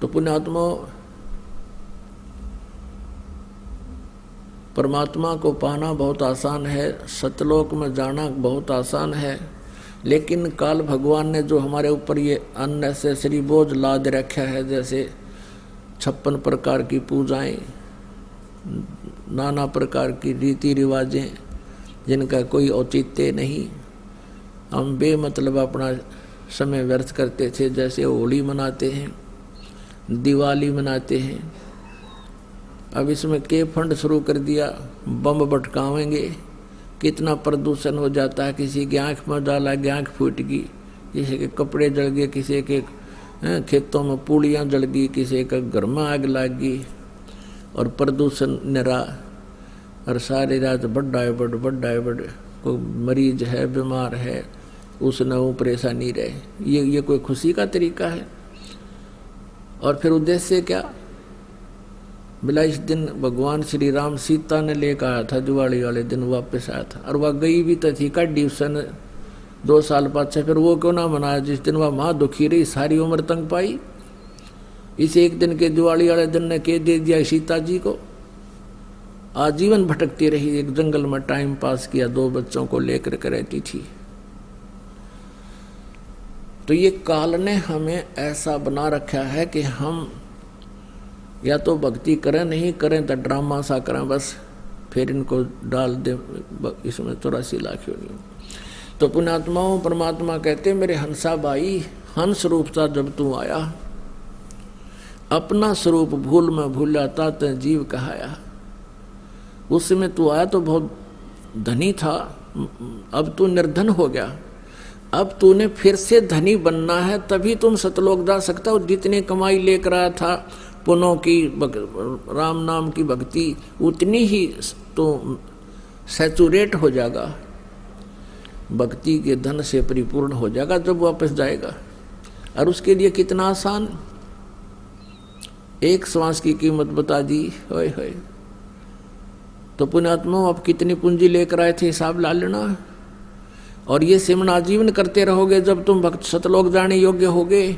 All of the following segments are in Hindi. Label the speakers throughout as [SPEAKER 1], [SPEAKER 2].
[SPEAKER 1] तो पुण्यात्मा, परमात्मा को पाना बहुत आसान है, सतलोक में जाना बहुत आसान है, लेकिन काल भगवान ने जो हमारे ऊपर ये अननेसेसरी बोझ लाद रखा है, जैसे 56 प्रकार की पूजाएं, नाना प्रकार की रीति रिवाजें जिनका कोई औचित्य नहीं, हम बेमतलब अपना समय व्यर्थ करते थे। जैसे होली मनाते हैं, दिवाली मनाते हैं, अब इसमें के फंड शुरू कर दिया, बम भटकावेंगे, कितना प्रदूषण हो जाता है। किसी की आँख में डाला, आँख फूट गई, किसी के कपड़े जल गए, किसी के खेतों में पूड़ियाँ जल गई, किसी का घर में आग लग गई, और प्रदूषण निरा, और सारी रात बड़ कोई मरीज है, बीमार है, उसने वो परेशानी रहे। ये कोई खुशी का तरीका है? और फिर उद्देश्य क्या? बिला इस दिन भगवान श्री राम सीता ने लेकर आया था, दिवाली वाले दिन वापस आया था, और वह गई भी तो थी कड्डी सन 2 साल पाछे, फिर वो क्यों ना मनाया जिस दिन वह माँ दुखी रही, सारी उम्र तंग पाई। इस एक दिन के दिवाली वाले दिन ने के दे दिया सीता जी को, आजीवन भटकती रही, एक जंगल में टाइम पास किया, 2 बच्चों को लेकर के रहती थी। तो ये काल ने हमें ऐसा बना रखा है कि हम या तो भक्ति करें, नहीं करें तो ड्रामा सा करें, बस फिर इनको डाल दे इसमें 84 लाख नहीं। तो पुण्यात्माओं, परमात्मा कहते मेरे हंसा भाई, हंस रूप था जब तू आया, अपना स्वरूप भूल में भूलाता ते जीव कहाया। उस समय तू आया तो बहुत धनी था, अब तू निर्धन हो गया, अब तूने फिर से धनी बनना है, तभी तुम सतलोक जा सकता हो। जितनी कमाई लेकर आया था पुनों की, राम नाम की भक्ति, उतनी ही तो सैचुरेट हो जाएगा, भक्ति के धन से परिपूर्ण हो जाएगा जब वापस जाएगा। और उसके लिए कितना आसान, एक श्वास की कीमत बता दी, होय होय। तो पुण्यात्मा, आप कितनी पूंजी लेकर आए थे हिसाब ला लेना, और ये सिमरन आजीवन करते रहोगे। जब तुम भक्त सतलोक जाने योग्य होगे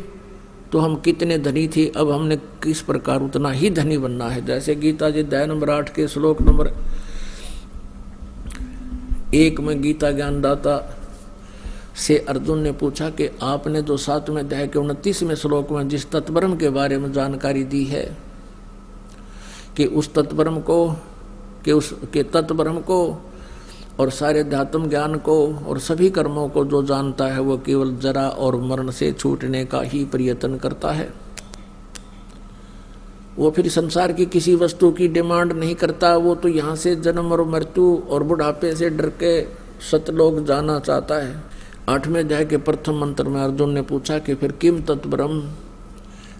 [SPEAKER 1] तो हम कितने धनी थे, अब हमने किस प्रकार उतना ही धनी बनना है। जैसे गीता जी अध्याय नंबर 8 के श्लोक नंबर 1 में गीता ज्ञानदाता से अर्जुन ने पूछा कि आपने जो 7वें अध्याय के 29वें श्लोक में जिस तत्ब्रह्म के बारे में जानकारी दी है कि उस तत्ब्रह्म को, कि उसके तत्ब्रह्म को और सारे अध्यात्म ज्ञान को और सभी कर्मों को जो जानता है वो केवल जरा और मरण से छूटने का ही प्रयत्न करता है। वो फिर संसार की किसी वस्तु की डिमांड नहीं करता, वो तो यहाँ से जन्म और मृत्यु और बुढ़ापे से डर के सतलोक जाना चाहता है। 8वें अध्याय के प्रथम मंत्र में अर्जुन ने पूछा कि फिर किम तत्ब्रह्म,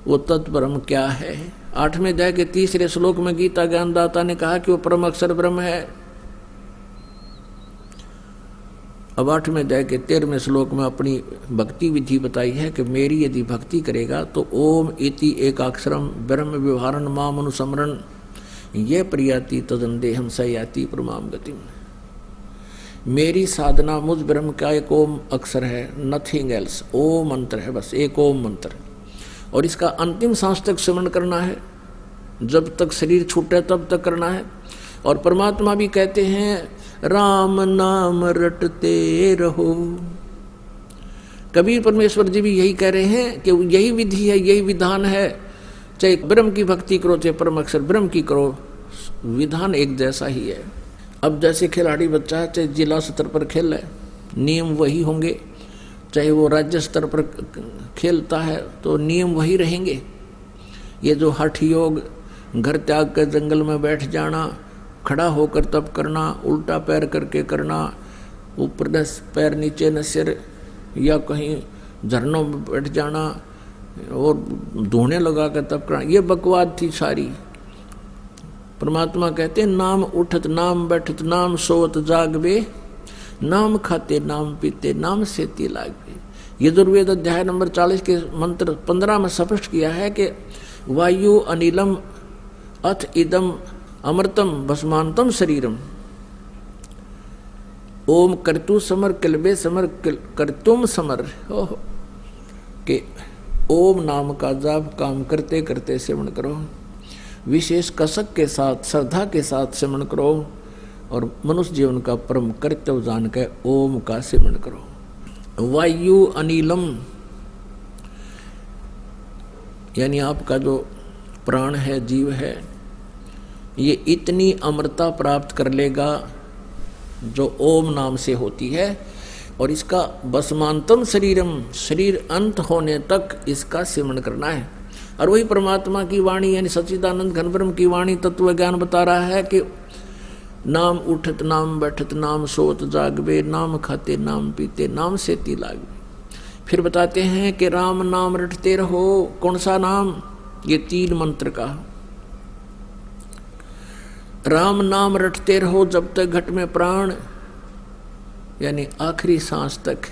[SPEAKER 1] वो तत्ब्रह्म क्या है। 8वें अध्याय के 3रे श्लोक में गीता ज्ञानदाता ने कहा कि वो परम अक्षर ब्रह्म है। अब 8वें अध्याय के 13वें श्लोक में अपनी भक्ति विधि बताई है कि मेरी यदि भक्ति करेगा तो ओम इति एकाक्षरम ब्रह्म व्यवहारन माम अनुसमरण ये प्रियाति तदंदेहम सयाति परमाम गतिम। मेरी साधना मुझ ब्रह्म का एक ओम अक्षर है, नथिंग एल्स, ओम मंत्र है, बस एक ओम मंत्र, और इसका अंतिम सांस तक स्मरण करना है, जब तक शरीर छूटे तब तक करना है। और परमात्मा भी कहते हैं राम नाम रटते रहो। कबीर परमेश्वर जी भी यही कह रहे हैं कि यही विधि है, यही विधान है, चाहे ब्रह्म की भक्ति करो चाहे परम अक्षर ब्रह्म की करो, विधान एक जैसा ही है। अब जैसे खिलाड़ी बच्चा है, चाहे जिला स्तर पर खेल है, नियम वही होंगे, चाहे वो राज्य स्तर पर खेलता है तो नियम वही रहेंगे। ये जो हठ योग, घर त्याग कर जंगल में बैठ जाना, खड़ा होकर तब करना, उल्टा पैर करके करना, ऊपर न पैर नीचे न सिर, या कहीं झरनों में बैठ जाना और धोने लगा कर तब करना, ये बकवाद थी सारी। परमात्मा कहते हैं नाम उठत नाम बैठत नाम सोवत जागबे, नाम खाते नाम पीते नाम सेती लागबे। यजुर्वेद अध्याय नंबर 40 के मंत्र 15 में स्पष्ट किया है कि वायु अनिलम अथ इदम अमृतम भस्मांतम शरीरम, ओम कर्तु समर किलबे समर कर्तुम समर, के ओम नाम का जाप काम करते करते सेवन करो, विशेष कसक के साथ श्रद्धा के साथ सेवन करो और मनुष्य जीवन का परम कर्तव्य जान के ओम का सेवन करो। वायु अनिलम यानी आपका जो प्राण है, जीव है, ये इतनी अमरता प्राप्त कर लेगा जो ओम नाम से होती है, और इसका बसमांतम शरीरम, शरीर अंत होने तक इसका सेवन करना है। और वही परमात्मा की वाणी यानी सच्चिदानंद घन ब्रह्म की वाणी तत्व ज्ञान बता रहा है कि नाम उठत नाम बैठत नाम सोत जागवे, नाम खाते नाम पीते नाम सेती लागवे। फिर बताते हैं कि राम नाम रटते रहो। कौन सा नाम? ये 3 मंत्र का। राम नाम रटते रहो जब तक घट में प्राण, यानी आखिरी सांस तक।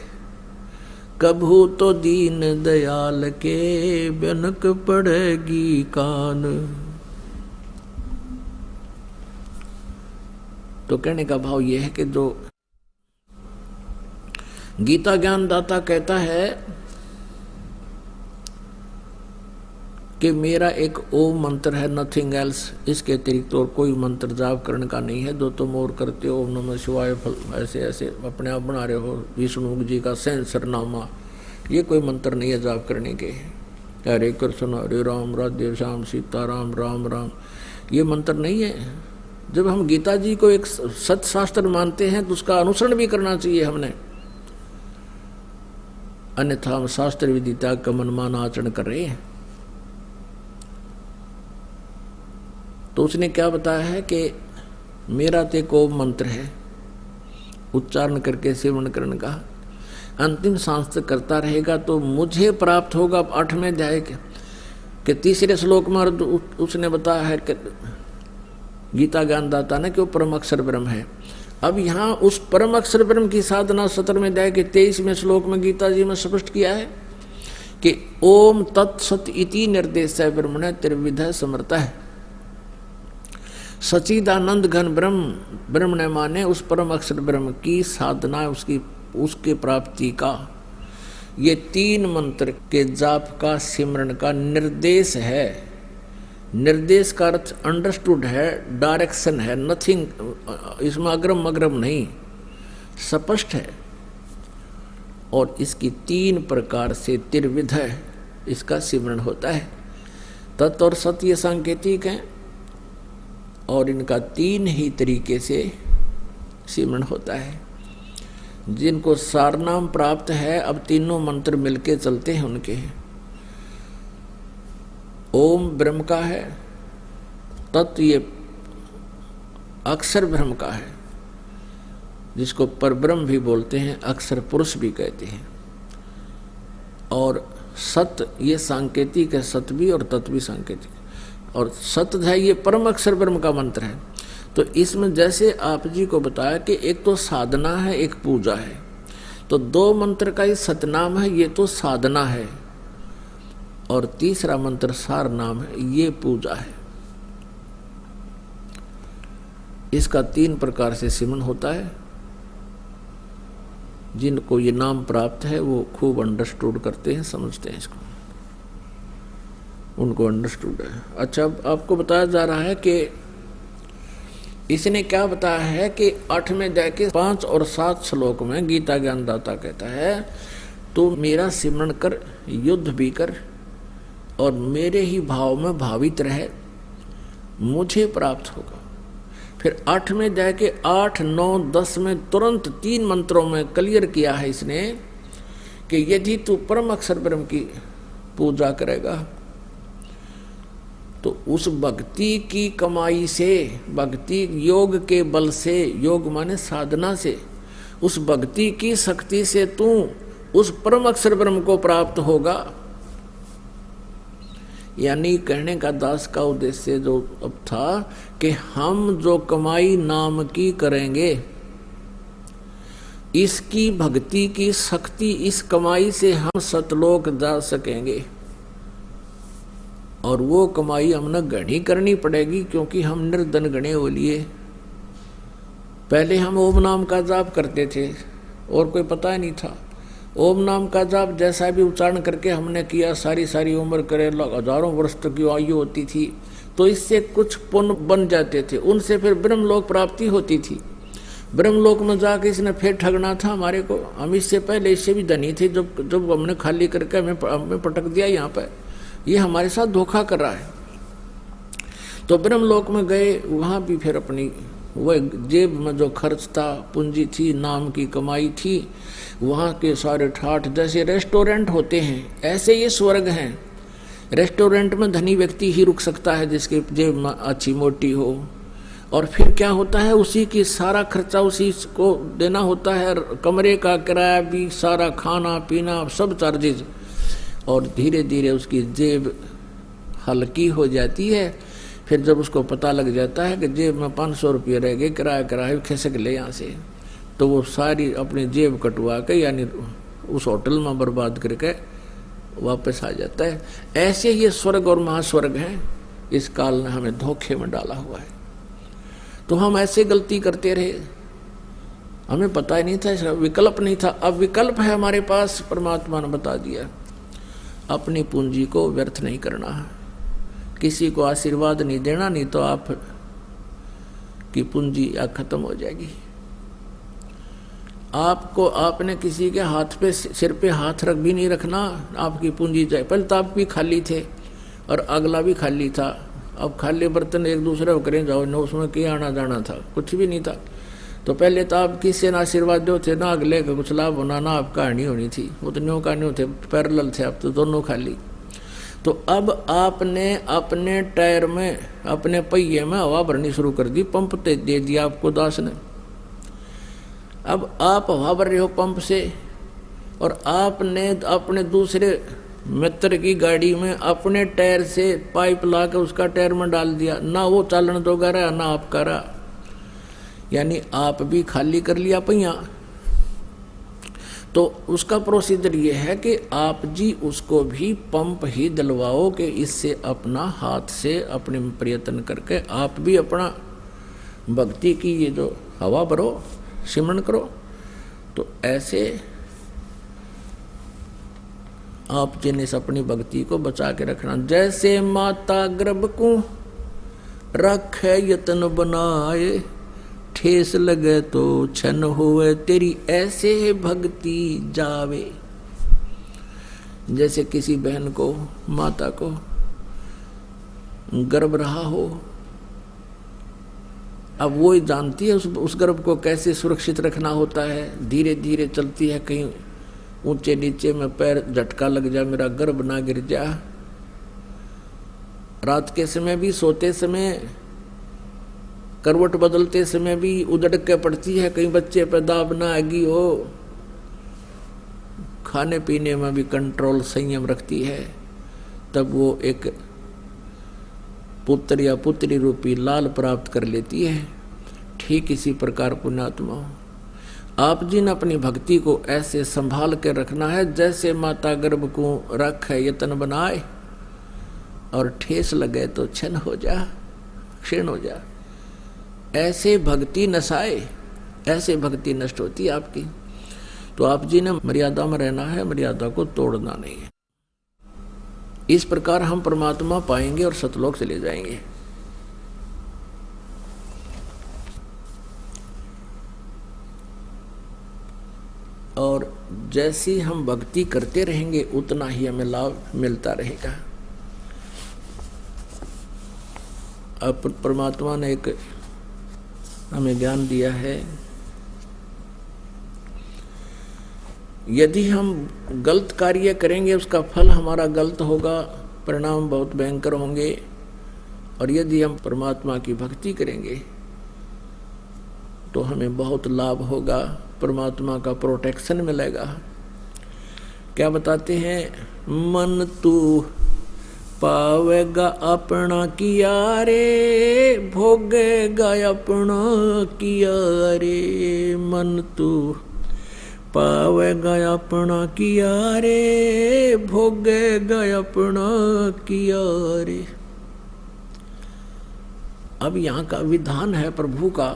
[SPEAKER 1] कभू तो दीन दयाल के बनक पड़ेगी कान। तो कहने का भाव यह है कि जो गीता ज्ञान दाता कहता है कि मेरा एक ओम मंत्र है, नथिंग एल्स, इसके अतिरिक्त और कोई मंत्र जाप करने का नहीं है। जो तुम और करते हो ओम नमः शिवाय ऐसे ऐसे अपने आप बना रहे हो, विष्णु जी का सहस्रनामा, ये कोई मंत्र नहीं है जाप करने के। हरे कृष्ण हरे राम राधे श्याम सीताराम राम राम, ये मंत्र नहीं है। जब हम गीता जी को एक सत्य शास्त्र मानते हैं तो उसका अनुसरण भी करना चाहिए हमने, अन्यथा हम शास्त्र विदिता का मनमान आचरण कर रहे हैं। तो उसने क्या बताया है कि मेरा ते को मंत्र है, उच्चारण करके सेवन करने का, अंतिम सांस तक करता रहेगा तो मुझे प्राप्त होगा। 8वें अध्याय के 3 श्लोक में उसने बताया है कि गीता ज्ञानदाता ने कि वो परम अक्षर ब्रह्म है। अब यहाँ उस परम अक्षर ब्रह्म की साधना 17वें अध्याय के 23वें श्लोक में गीता जी में स्पष्ट किया है कि ओम तत्सत इति निर्देश है ब्रह्मण त्रिविध समर्थ है। सच्चिदानंद घन ब्रह्म ने माने उस परम अक्षर ब्रह्म की साधना, उसके प्राप्ति का ये 3 मंत्र के जाप का सिमरन का निर्देश है। निर्देश का अर्थ अंडरस्टूड है, डायरेक्शन है, नथिंग, इसमें अग्रम अग्रम नहीं, स्पष्ट है। और इसकी 3 प्रकार से त्रिविध है इसका सिमरन होता है। तत् और सत्य सांकेतिक है और इनका 3 ही तरीके से सिमरन होता है। जिनको सारनाम प्राप्त है, अब तीनों मंत्र मिलके चलते हैं उनके। ओम ब्रह्म का है, तत् ये अक्षर ब्रह्म का है, जिसको परब्रह्म भी बोलते हैं, अक्षर पुरुष भी कहते हैं। और सत ये सांकेतिक है, सत भी और तत् भी सांकेतिक। और सत है ये परम अक्षर ब्रह्म का मंत्र है। तो इसमें जैसे आप जी को बताया कि एक तो साधना है, एक पूजा है, तो 2 मंत्र का ये सतनाम है, ये तो साधना है, और तीसरा मंत्र सार नाम है, ये पूजा है। इसका 3 प्रकार से सिमरन होता है। जिनको ये नाम प्राप्त है वो खूब अंडरस्टूड करते हैं, समझते हैं इसको, उनको अंडरस्टूड है। अच्छा, अब आपको बताया जा रहा है कि इसने क्या बताया है कि 8वें अध्याय के 5 और 7 श्लोक में गीता ज्ञानदाता कहता है तो मेरा सिमरन कर, युद्ध भी कर और मेरे ही भाव में भावित रहे, मुझे प्राप्त होगा। फिर 8वें अध्याय के 8, 9, 10 में तुरंत 3 मंत्रों में क्लियर किया है इसने कि यदि तू परम अक्षर ब्रह्म की पूजा करेगा तो उस भक्ति की कमाई से, भक्ति योग के बल से, योग माने साधना से, उस भक्ति की शक्ति से तू उस परम अक्षर ब्रह्म को प्राप्त होगा। यानी कहने का दास का उद्देश्य जो अब था कि हम जो कमाई नाम की करेंगे, इसकी भक्ति की शक्ति, इस कमाई से हम सतलोक जा सकेंगे। और वो कमाई हमने गढ़ी करनी पड़ेगी, क्योंकि हम निर्धन गणे हो लिए। पहले हम ओम नाम का जाप करते थे और कोई पता ही नहीं था। ओम नाम का जाप जैसा भी उच्चारण करके हमने किया, सारी सारी उम्र करे, हजारों वर्ष तक की आयु होती थी, तो इससे कुछ पुण्य बन जाते थे, उनसे फिर ब्रह्मलोक प्राप्ति होती थी। ब्रह्मलोक में जाके इसने फिर ठगना था हमारे को। हम इससे पहले इससे भी धनी थे, जब हमने खाली करके हमें पटक दिया यहाँ पर, ये हमारे साथ धोखा कर रहा है। तो ब्रह्मलोक में गए, वहाँ भी फिर अपनी वह जेब में जो खर्च था, पूंजी थी, नाम की कमाई थी, वहाँ के सारे ठाठ, जैसे रेस्टोरेंट होते हैं ऐसे ये स्वर्ग हैं। रेस्टोरेंट में धनी व्यक्ति ही रुक सकता है जिसकी जेब में अच्छी मोटी हो, और फिर क्या होता है, उसी की सारा खर्चा उसी को देना होता है, कमरे का किराया भी, सारा खाना पीना सब चार्जेज, और धीरे धीरे उसकी जेब हल्की हो जाती है। फिर जब उसको पता लग जाता है कि जेब में 500 रुपये रह गए, किराया खिसक ले यहाँ से, तो वो सारी अपनी जेब कटवा के यानी उस होटल में बर्बाद करके वापस आ जाता है। ऐसे ये स्वर्ग और महास्वर्ग हैं, इस काल ने हमें धोखे में डाला हुआ है। तो हम ऐसे गलती करते रहे, हमें पता ही नहीं था, इसका विकल्प नहीं था। अब विकल्प है हमारे पास, परमात्मा ने बता दिया। अपनी पूंजी को व्यर्थ नहीं करना है, किसी को आशीर्वाद नहीं देना, नहीं तो आप की पूंजी खत्म हो जाएगी। आपको आपने किसी के हाथ पे, सिर पे हाथ रख भी नहीं रखना, आपकी पूंजी जाए। पहले तो आप भी खाली थे और अगला भी खाली था। अब खाली बर्तन एक दूसरे को करें जाओ, न उसमें क्या आना जाना था, कुछ भी नहीं था। तो पहले तो आप किसी ना आशीर्वाद दो थे, ना अगले का कुछ लाभ होना, ना आपका हानि होनी थी। वो तो न्यू का न्यू थे, पैरेलल थे, अब तो दोनों खाली। तो अब आपने अपने टायर में, अपने पहिए में हवा भरनी शुरू कर दी, पंप दे दिया आपको दास ने। अब आप हवा भर रहे हो पंप से, और आपने अपने दूसरे मित्र की गाड़ी में अपने टायर से पाइप ला के उसका टायर में डाल दिया, ना वो चालन दोगा रहा ना आपका रहा, यानी आप भी खाली कर लिया पहिया। तो उसका प्रोसीजर ये है कि आप जी उसको भी पंप ही दिलवाओ कि इससे अपना हाथ से अपने प्रयत्न करके आप भी अपना भक्ति की ये जो हवा भरो, सिमरन करो। तो ऐसे आप जिन्हें अपनी भक्ति को बचा के रखना। जैसे माता गर्भ को रखे यत्न बनाए, ठेस लगे तो छन होवे तेरी ऐसे भक्ति जावे। जैसे किसी बहन को, माता को गर्भ रहा हो, अब वो ही जानती है उस गर्भ को कैसे सुरक्षित रखना होता है। धीरे धीरे चलती है, कहीं ऊंचे नीचे में पैर झटका लग जाए, मेरा गर्भ ना गिर जा। रात के समय भी, सोते समय, करवट बदलते समय भी उधड़ के पड़ती है, कहीं बच्चे पे दाब ना आगी हो। खाने पीने में भी कंट्रोल, संयम रखती है, तब वो एक पुत्र या पुत्री रूपी लाल प्राप्त कर लेती है। ठीक इसी प्रकार पुण्यात्मा आप जिन अपनी भक्ति को ऐसे संभाल के रखना है, जैसे माता गर्भ को रख है यत्न बनाए, और ठेस लगे तो क्षण हो जा, क्षीण हो जा। ऐसे भक्ति नसाए, ऐसे भक्ति नष्ट होती है आपकी। तो आप जी ने मर्यादा में रहना है, मर्यादा को तोड़ना नहीं है। इस प्रकार हम परमात्मा पाएंगे और सतलोक चले जाएंगे। और जैसी हम भक्ति करते रहेंगे उतना ही हमें लाभ मिलता रहेगा। अब परमात्मा ने एक हमें ज्ञान दिया है, यदि हम गलत कार्य करेंगे उसका फल हमारा गलत होगा, परिणाम बहुत भयंकर होंगे। और यदि हम परमात्मा की भक्ति करेंगे तो हमें बहुत लाभ होगा, परमात्मा का प्रोटेक्शन मिलेगा। क्या बताते हैं, मन तू पावेगा अपना किया रे, भोगेगा अपना किया रे। मन तू पावेगा अपना किया रे, भोगेगा अपना किया रे। अब यहाँ का विधान है प्रभु का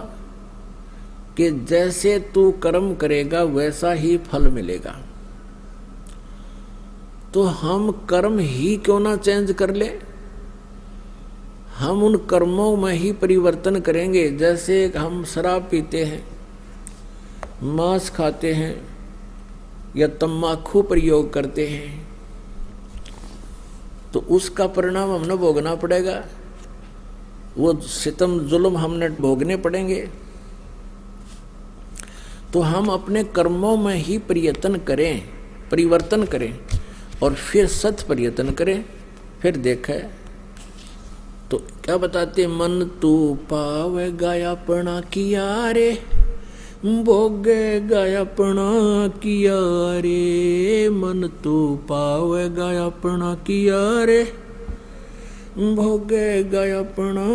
[SPEAKER 1] कि जैसे तू कर्म करेगा वैसा ही फल मिलेगा। तो हम कर्म ही क्यों ना चेंज कर ले, हम उन कर्मों में ही परिवर्तन करेंगे। जैसे हम शराब पीते हैं, मांस खाते हैं या तम्बाकू प्रयोग करते हैं, तो उसका परिणाम हमने भोगना पड़ेगा, वो सितम जुल्म हमने भोगने पड़ेंगे। तो हम अपने कर्मों में ही परिवर्तन करें और फिर सत परिवर्तन करें। फिर देखे तो क्या बताते, मन तू पावेगा अपना किया रे, भोगेगा अपना किया रे, मन तू पावेगा अपना किया रे, भोगेगा अपना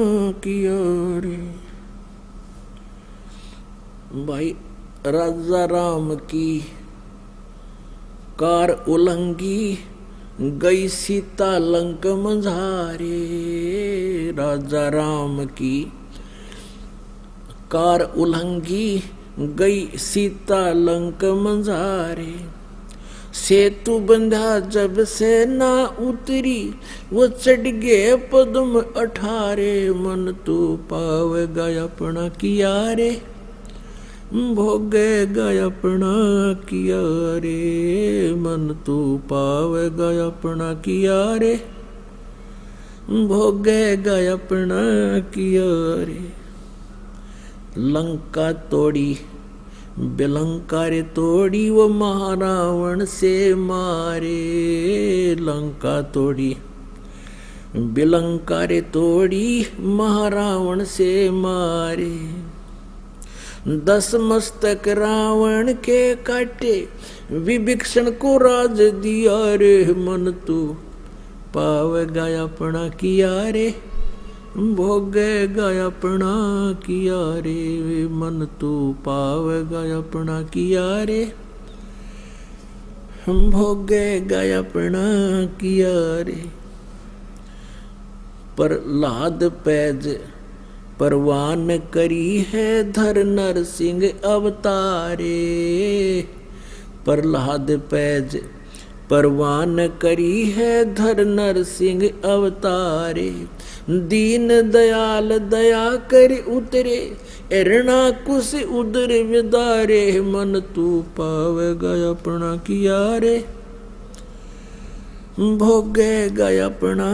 [SPEAKER 1] किया रे। भाई राजा राम की कार उलंघी, गई सीता लंक मंझारे। राजा राम की कार उलंघी, गई सीता लंक मंझारे। सेतु बंधा जब से ना उतरी, वो चढ़ गए पद्म 18। मन तू पावेगा अपना किया रे, भोगेगा अपना किया रे, मन तू पावेगा अपना किया रे, भोगेगा अपना किया रे। लंका तोड़ी बिलंकार तोड़ी, वो महारावण से मारे। लंका तोड़ी बिलंकार तोड़ी, महारावण से मारे। 10 मस्तक रावण के काटे, विभीषण को राज दिया रे। मन तू पावेगा अपना किया रे, भोगेगा अपना किया रे, मन तू पावेगा अपना किया रे, भोगेगा अपना किया रे। प्रहलाद पैज परवान करी है, धर नरसिंह अवतारे। प्रहलाद पैज परवान करी है, धर नरसिंह अवतारे। दीन दयाल दया कर उतरे, एरणा कुश उदर विदारे। मन तू पावेगा अपना किया रे, भोगेगा अपना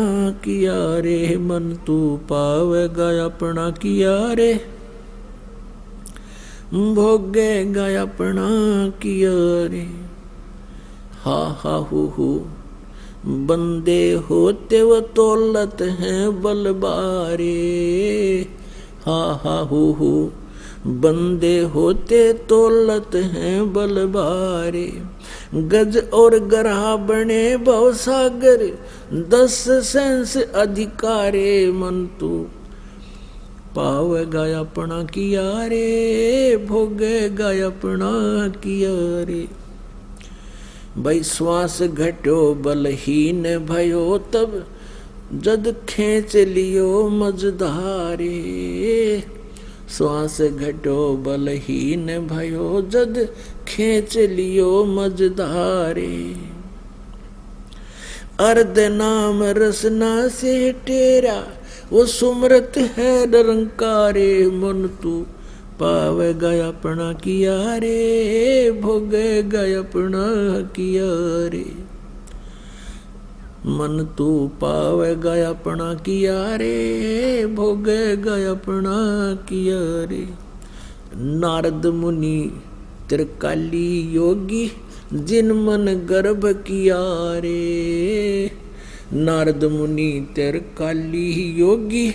[SPEAKER 1] किया रे, मन तू पावेगा अपना किया रे, भोगेगा अपना किया रे। हा हा हु बंदे होते वो तौलत हैं बलबारे। हा हा हु बंदे होते तौलत हैं बलबारे। गज और गरहा बने भवसागर, 10 सेंस अधिकारे। मन तू पावेगा अपना किया रे, भोगेगा अपना किया रे। भाई श्वास घटो बलहीन भयो, तब जद खेच लियो मझधारे। श्वास घटो बलहीन भयो, जद खेच लियो मझधारे। अर्ध नाम रसना से टेरा, वो सुमरत है निरंकारे। मन तू पावेगा अपना किया रे, भोगेगा अपना किया रे। मन तू पावेगा अपना किया रे, भोगेगा अपना किया रे। नारद मुनि त्रिकाली योगी, जिन मन गर्भ किया रे। नारद मुनि त्रिकाली योगी,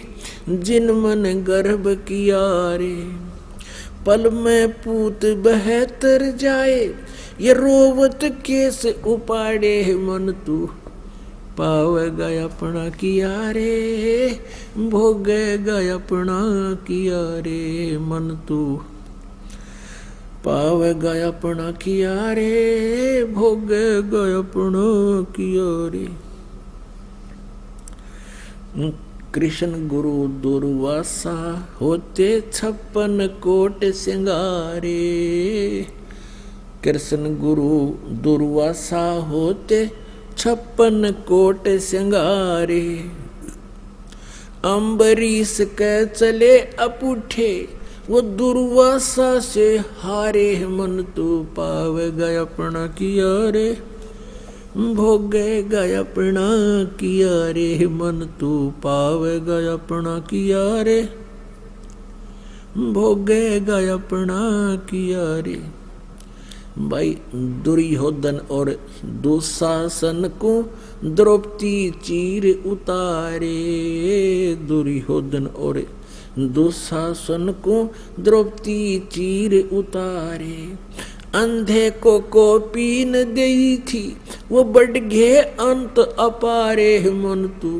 [SPEAKER 1] जिन मन गर्भ किया रे। पल में पूत बहतर जाए, ये रोवत केस उपाड़े। मन तू पावेगा अपना किया रे, भोगेगा अपना किया रे। मन तू पावेगा अपना किया रे, भोगेगा अपना किया रे। कृष्ण गुरु दुर्वासा होते 56 कोट सिंगारे। कृष्ण गुरु दुर्वासा होते 56 कोट सिंगारे। अम्बरीश के चले अपूठे वो दुर्वासा से हारे। मन तू पावेगा अपना किया रे, भोगेगा अपना किया रे। मन तू पावेगा अपना किया रे, भोगेगा अपना किया रे। भाई दुर्योधन और दुशासन को द्रौपदी चीर उतारे। दुर्योधन और दुशासन को द्रौपदी चीर उतारे। अंधे को पीन गई थी वो बढ़ गे अंत अपारे। मन तू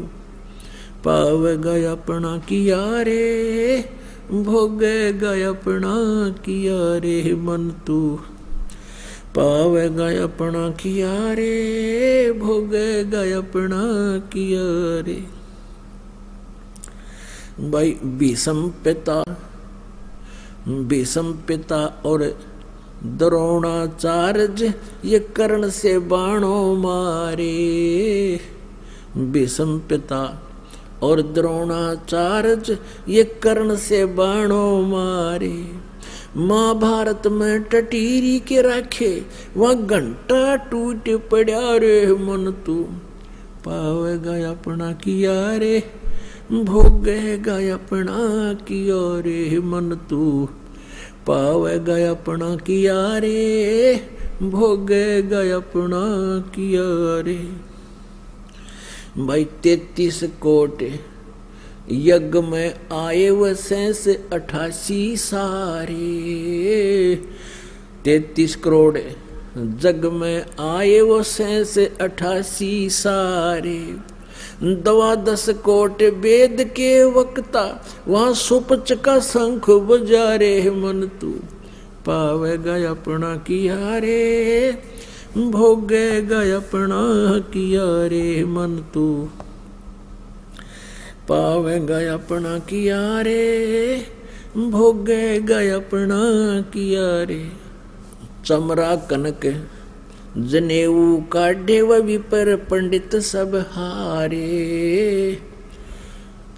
[SPEAKER 1] पावेगा अपना किया रे, भोगेगा अपना किया रे। मन तू पावेगा अपना किया रे, भोगेगा अपना किया रे। भाई भीष्म पिता और द्रोणाचार्य ये कर्ण से बाणों मारे। भीष्म पिता और द्रोणाचार्य ये कर्ण से बाणों मारे। महाभारत में टटीरी के रखे वह घंटा टूट पड़ा रे। मन तू पावेगा अपना किया रे, भोगेगा अपना किया रे। मन तू पावेगा अपना किया रे, भोगेगा अपना किया रे। भाई 33 कोट यज्ञ में आए व 88 सारे। 33 करोड़ जग में आए वो 88 सारे। 12 कोट वेद के वक्ता वहाँ सुपच का शंख बजा रे। मन तू पावेगा अपना किया रे, भोगेगा अपना किया रे। मन तू पावेगा अपना किया रे, भोगेगा अपना किया रे। चमरा कनक जनेऊ काढ़े व विपर पंडित सब हारे।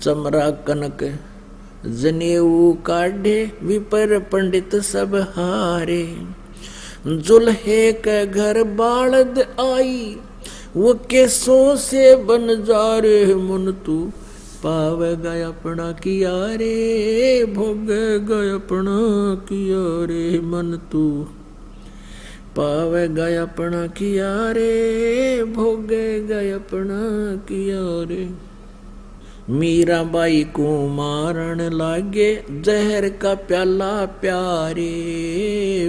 [SPEAKER 1] चमरा कनक जनेऊ काढ़े विपर पंडित सब हारे। जुल्हे के घर बालद आई वो केसों से बन जा रे। मन तू पावेगा अपना किया रे, भोगेगा अपना किया रे। मन तू पावेगा अपना किया रे, भोगेगा अपना किया रे। मीराबाई को मारन लागे जहर का प्याला प्यारे।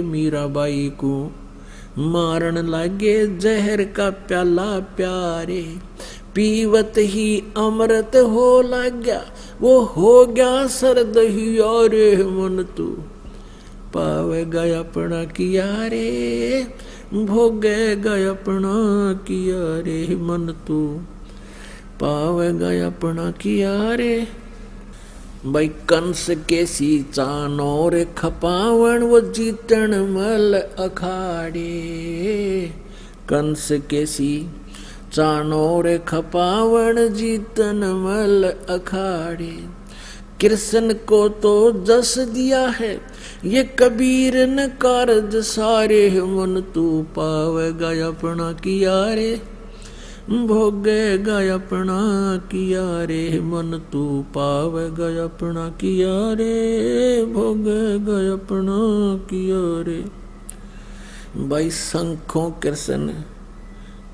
[SPEAKER 1] मीराबाई को मारन लागे जहर का प्याला प्यारे। पीवत ही अमृत हो लग्या वो हो गया सरद ही और। मन तू पावेगा अपना किया रे, भोगेगा अपना किया रे। मन तू पावेगा अपना किया रे। भाई कंस के सी चानोर खपावन वो जीतन मल अखाड़े। कंस के सी चानोर खपावन जीतन मल अखाड़े। कृष्ण को तो जस दिया है ये कबीर न कारज सारे। मन तू पावेगा अपना किया रे, भोगेगा अपना किया रे। मन तू पावेगा अपना किया रे, भोगेगा अपना किया रे। भाई शंखों कृष्ण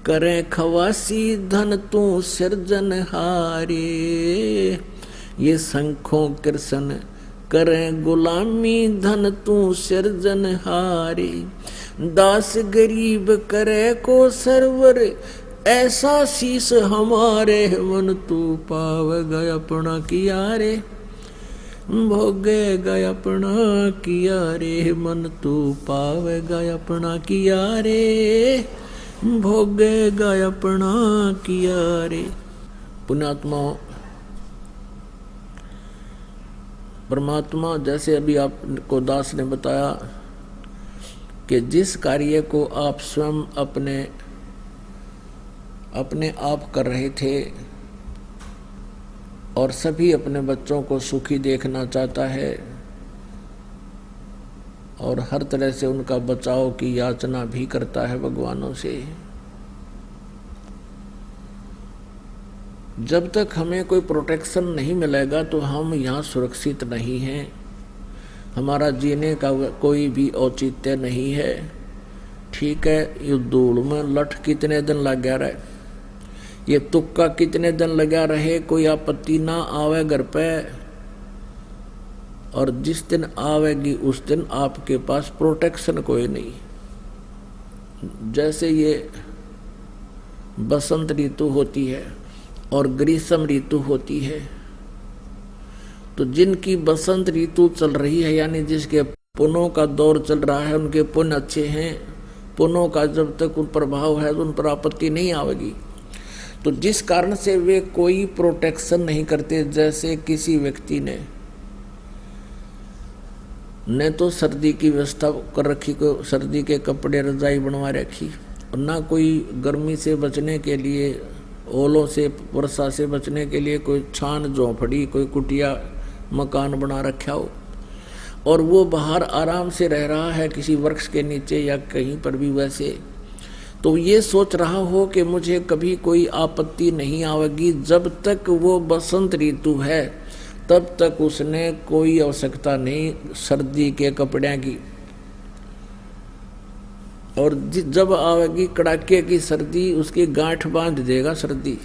[SPEAKER 1] करे खवासी धन तू सिरजन हारे। ये शंखों कृष्ण करे गुलामी धन तू सिरजन हारे। दास गरीब करे को सरवर ऐसा शीस हमारे। मन तू पावेगा अपना किया रे, भोगेगा अपना किया रे। मन तू पावेगा अपना किया रे, भोगेगा अपना किया रे। पुण्यात्मा परमात्मा जैसे अभी आपको दास ने बताया कि जिस कार्य को आप स्वयं अपने अपने आप कर रहे थे और सभी अपने बच्चों को सुखी देखना चाहता है और हर तरह से उनका बचाव की याचना भी करता है भगवानों से। जब तक हमें कोई प्रोटेक्शन नहीं मिलेगा तो हम यहाँ सुरक्षित नहीं हैं, हमारा जीने का कोई भी औचित्य नहीं है। ठीक है, ये धूल में लठ कितने दिन लग गया रहे, ये तुक्का कितने दिन लगा रहे, कोई आपत्ति ना आवे घर पे, और जिस दिन आवेगी उस दिन आपके पास प्रोटेक्शन कोई नहीं। जैसे ये बसंत ऋतु होती है और ग्रीष्म ऋतु होती है, तो जिनकी बसंत ऋतु चल रही है यानी जिसके पुण्यों का दौर चल रहा है, उनके पुण्य अच्छे हैं, पुण्यों का जब तक उन प्रभाव है तो उन पर आपत्ति नहीं आवेगी। तो जिस कारण से वे कोई प्रोटेक्शन नहीं करते, जैसे किसी व्यक्ति ने तो सर्दी की व्यवस्था कर रखी, को सर्दी के कपड़े रजाई बनवा रखी, और ना कोई गर्मी से बचने के लिए, ओलों से वर्षा से बचने के लिए कोई छान झोंपड़ी, कोई कुटिया मकान बना रखा हो, और वो बाहर आराम से रह रहा है किसी वृक्ष के नीचे या कहीं पर भी वैसे, तो ये सोच रहा हो कि मुझे कभी कोई आपत्ति नहीं आवेगी। जब तक वो बसंत ऋतु है तब तक उसने कोई आवश्यकता नहीं सर्दी के कपड़े की, और जब आवेगी कड़ाके की सर्दी उसकी गांठ बांध देगा सर्दी,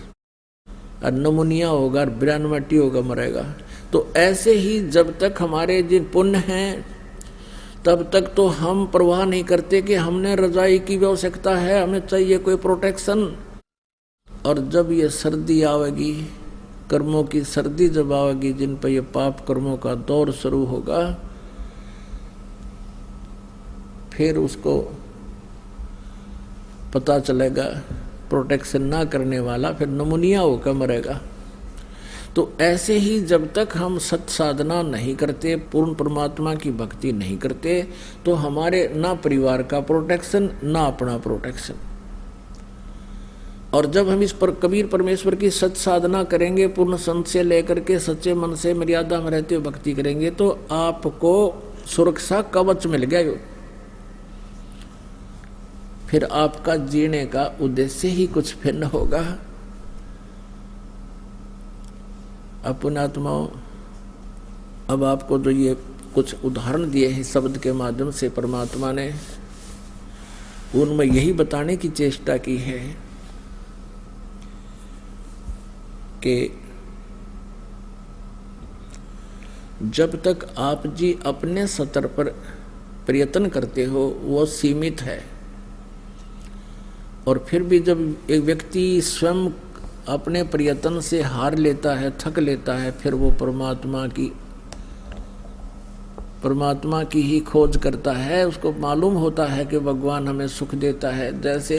[SPEAKER 1] और नमूनिया होगा, ब्रैनमटी होगा, मरेगा। तो ऐसे ही जब तक हमारे जिन पुण्य हैं तब तक तो हम परवाह नहीं करते कि हमने रजाई की भी आवश्यकता है, हमें चाहिए कोई प्रोटेक्शन। और जब ये सर्दी आवेगी, कर्मों की सर्दी जब आवेगी, जिन पर ये पाप कर्मों का दौर शुरू होगा, फिर उसको पता चलेगा प्रोटेक्शन ना करने वाला फिर नमूनिया होकर मरेगा। तो ऐसे ही जब तक हम सत साधना नहीं करते, पूर्ण परमात्मा की भक्ति नहीं करते, तो हमारे ना परिवार का प्रोटेक्शन ना अपना प्रोटेक्शन। और जब हम इस पर कबीर परमेश्वर की सत साधना करेंगे, पूर्ण संत से लेकर के सच्चे मन से मर्यादा में रहते हुए भक्ति करेंगे, तो आपको सुरक्षा कवच मिल गया। फिर आपका जीने का उद्देश्य ही कुछ भिन्न होगा। पुण्यात्माओं, अब आपको जो ये कुछ उदाहरण दिए हैं शब्द के माध्यम से परमात्मा ने, उनमें यही बताने की चेष्टा की है कि जब तक आप जी अपने स्तर पर प्रयत्न करते हो वो सीमित है, और फिर भी जब एक व्यक्ति स्वयं अपने प्रयत्न से हार लेता है, थक लेता है, फिर वो परमात्मा की ही खोज करता है। उसको मालूम होता है कि भगवान हमें सुख देता है। जैसे